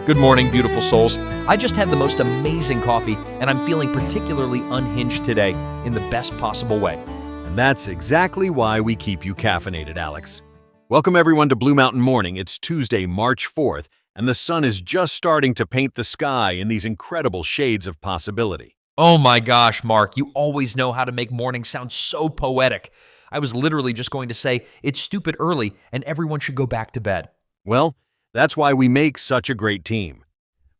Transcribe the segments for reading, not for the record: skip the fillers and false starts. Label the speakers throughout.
Speaker 1: Good morning, beautiful souls. I just had the most amazing coffee, and I'm feeling particularly unhinged today in the best possible way.
Speaker 2: And that's exactly why we keep you caffeinated, Alex. Welcome everyone to Blue Mountain Morning. It's Tuesday, March 4th, and the sun is just starting to paint the sky in these incredible shades of possibility.
Speaker 1: Oh my gosh, Mark, you always know how to make mornings sound so poetic. I was literally just going to say, it's stupid early, and everyone should go back to bed.
Speaker 2: Well, that's why we make such a great team.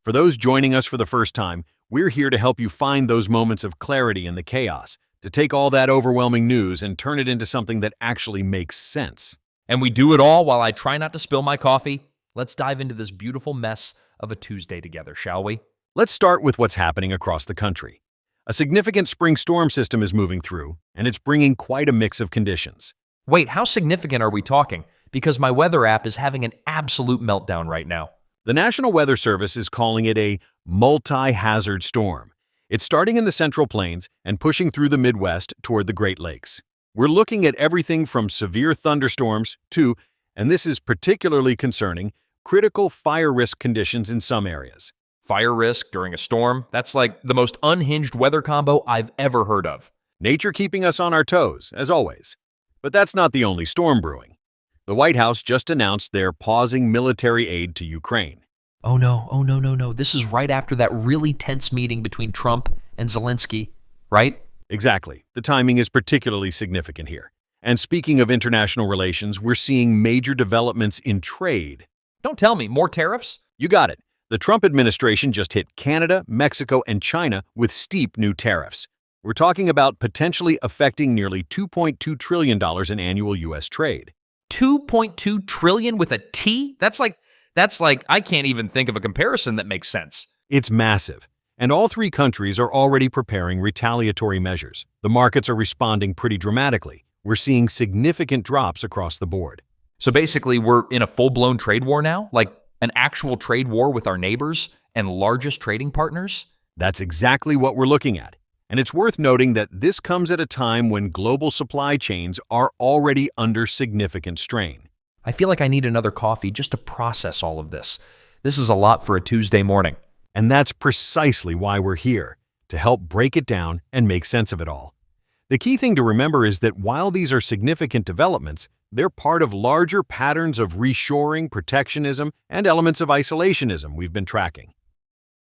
Speaker 2: For those joining us for the first time, we're here to help you find those moments of clarity in the chaos, to take all that overwhelming news and turn it into something that actually makes sense.
Speaker 1: And we do it all while I try not to spill my coffee. Let's dive into this beautiful mess of a Tuesday together, shall we?
Speaker 2: Let's start with what's happening across the country. A significant spring storm system is moving through, and it's bringing quite a mix of conditions.
Speaker 1: Wait, how significant are we talking? Because my weather app is having an absolute meltdown right now.
Speaker 2: The National Weather Service is calling it a multi-hazard storm. It's starting in the Central Plains and pushing through the Midwest toward the Great Lakes. We're looking at everything from severe thunderstorms to, and this is particularly concerning, critical fire risk conditions in some areas.
Speaker 1: Fire risk during a storm? That's like the most unhinged weather combo I've ever heard of.
Speaker 2: Nature keeping us on our toes, as always. But that's not the only storm brewing. The White House just announced they're pausing military aid to Ukraine.
Speaker 1: Oh no. This is right after that really tense meeting between Trump and Zelensky, right?
Speaker 2: Exactly. The timing is particularly significant here. And speaking of international relations, we're seeing major developments in trade.
Speaker 1: Don't tell me, more tariffs?
Speaker 2: You got it. The Trump administration just hit Canada, Mexico, and China with steep new tariffs. We're talking about potentially affecting nearly $2.2 trillion in annual U.S. trade.
Speaker 1: 2.2 trillion with a T? That's like I can't even think of a comparison that makes sense.
Speaker 2: It's massive. And all three countries are already preparing retaliatory measures. The markets are responding pretty dramatically. We're seeing significant drops across the board.
Speaker 1: So basically, we're in a full-blown trade war now? Like an actual trade war with our neighbors and largest trading partners?
Speaker 2: That's exactly what we're looking at. And it's worth noting that this comes at a time when global supply chains are already under significant strain.
Speaker 1: I feel like I need another coffee just to process all of this. This is a lot for a Tuesday morning.
Speaker 2: And that's precisely why we're here, to help break it down and make sense of it all. The key thing to remember is that while these are significant developments, they're part of larger patterns of reshoring, protectionism, and elements of isolationism we've been tracking.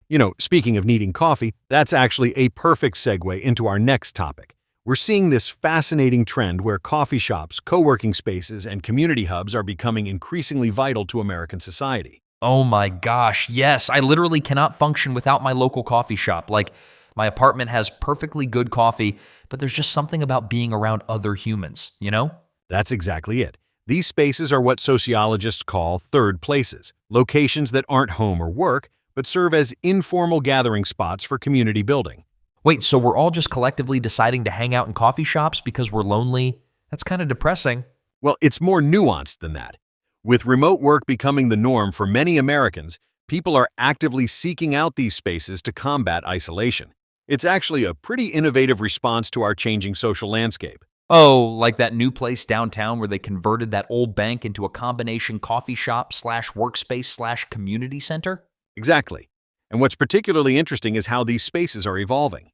Speaker 2: You know, speaking of needing coffee, that's actually a perfect segue into our next topic. We're seeing this fascinating trend where coffee shops, co-working spaces, and community hubs are becoming increasingly vital to American society.
Speaker 1: Oh my gosh, yes, I literally cannot function without my local coffee shop. Like, my apartment has perfectly good coffee, but there's just something about being around other humans, you know?
Speaker 2: That's exactly it. These spaces are what sociologists call third places, locations that aren't home or work, but serve as informal gathering spots for community building.
Speaker 1: Wait, so we're all just collectively deciding to hang out in coffee shops because we're lonely? That's kind of depressing.
Speaker 2: Well, it's more nuanced than that. With remote work becoming the norm for many Americans, people are actively seeking out these spaces to combat isolation. It's actually a pretty innovative response to our changing social landscape.
Speaker 1: Oh, like that new place downtown where they converted that old bank into a combination coffee shop slash workspace slash community center?
Speaker 2: Exactly. And what's particularly interesting is how these spaces are evolving.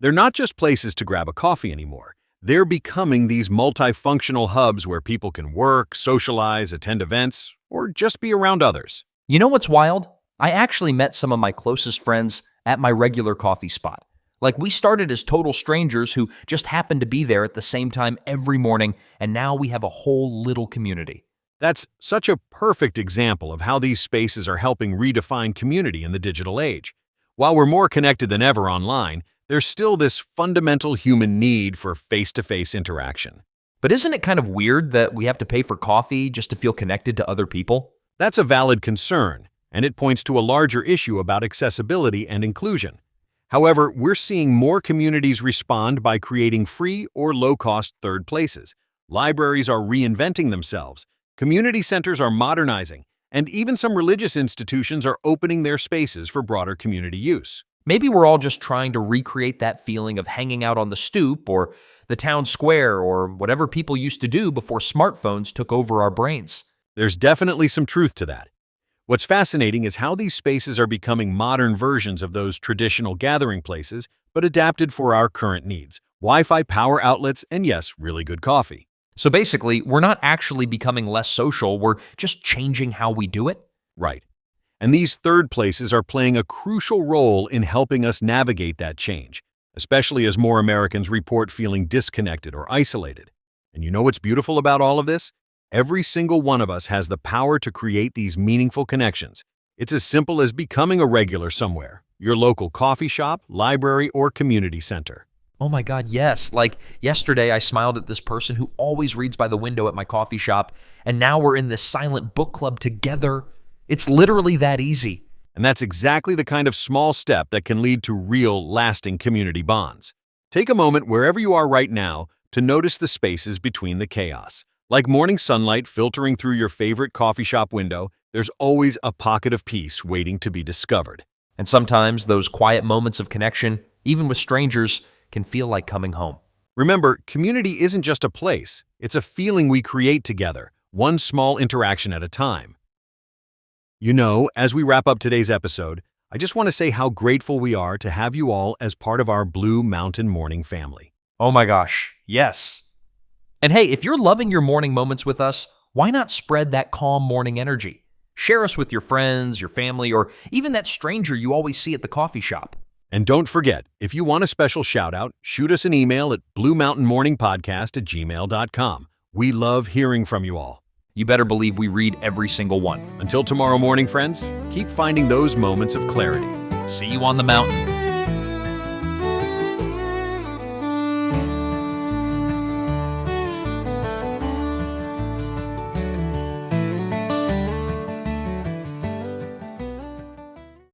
Speaker 2: They're not just places to grab a coffee anymore. They're becoming these multifunctional hubs where people can work, socialize, attend events, or just be around others.
Speaker 1: You know what's wild? I actually met some of my closest friends at my regular coffee spot. Like, we started as total strangers who just happened to be there at the same time every morning, and now we have a whole little community.
Speaker 2: That's such a perfect example of how these spaces are helping redefine community in the digital age. While we're more connected than ever online, there's still this fundamental human need for face-to-face interaction.
Speaker 1: But isn't it kind of weird that we have to pay for coffee just to feel connected to other people?
Speaker 2: That's a valid concern, and it points to a larger issue about accessibility and inclusion. However, we're seeing more communities respond by creating free or low-cost third places. Libraries are reinventing themselves. Community centers are modernizing, and even some religious institutions are opening their spaces for broader community use.
Speaker 1: Maybe we're all just trying to recreate that feeling of hanging out on the stoop or the town square or whatever people used to do before smartphones took over our brains.
Speaker 2: There's definitely some truth to that. What's fascinating is how these spaces are becoming modern versions of those traditional gathering places, but adapted for our current needs. Wi-Fi power outlets and yes, really good coffee.
Speaker 1: So basically, we're not actually becoming less social, we're just changing how we do it?
Speaker 2: Right. And these third places are playing a crucial role in helping us navigate that change, especially as more Americans report feeling disconnected or isolated. And you know what's beautiful about all of this? Every single one of us has the power to create these meaningful connections. It's as simple as becoming a regular somewhere, your local coffee shop, library, or community center.
Speaker 1: Oh my God, yes. Like yesterday, I smiled at this person who always reads by the window at my coffee shop, and now we're in this silent book club together. It's literally that easy.
Speaker 2: And that's exactly the kind of small step that can lead to real, lasting community bonds. Take a moment wherever you are right now to notice the spaces between the chaos. Like morning sunlight filtering through your favorite coffee shop window, there's always a pocket of peace waiting to be discovered.
Speaker 1: And sometimes those quiet moments of connection, even with strangers, can feel like coming home.
Speaker 2: Remember, community isn't just a place, it's a feeling we create together, one small interaction at a time. You know, as we wrap up today's episode, I just want to say how grateful we are to have you all as part of our Blue Mountain Morning family.
Speaker 1: Oh my gosh, yes. And hey, if you're loving your morning moments with us, why not spread that calm morning energy? Share us with your friends, your family, or even that stranger you always see at the coffee shop.
Speaker 2: And don't forget, if you want a special shout out, shoot us an email at bluemountainmorningpodcast@gmail.com. We love hearing from you all.
Speaker 1: You better believe we read every single one.
Speaker 2: Until tomorrow morning, friends, keep finding those moments of clarity.
Speaker 1: See you on the mountain.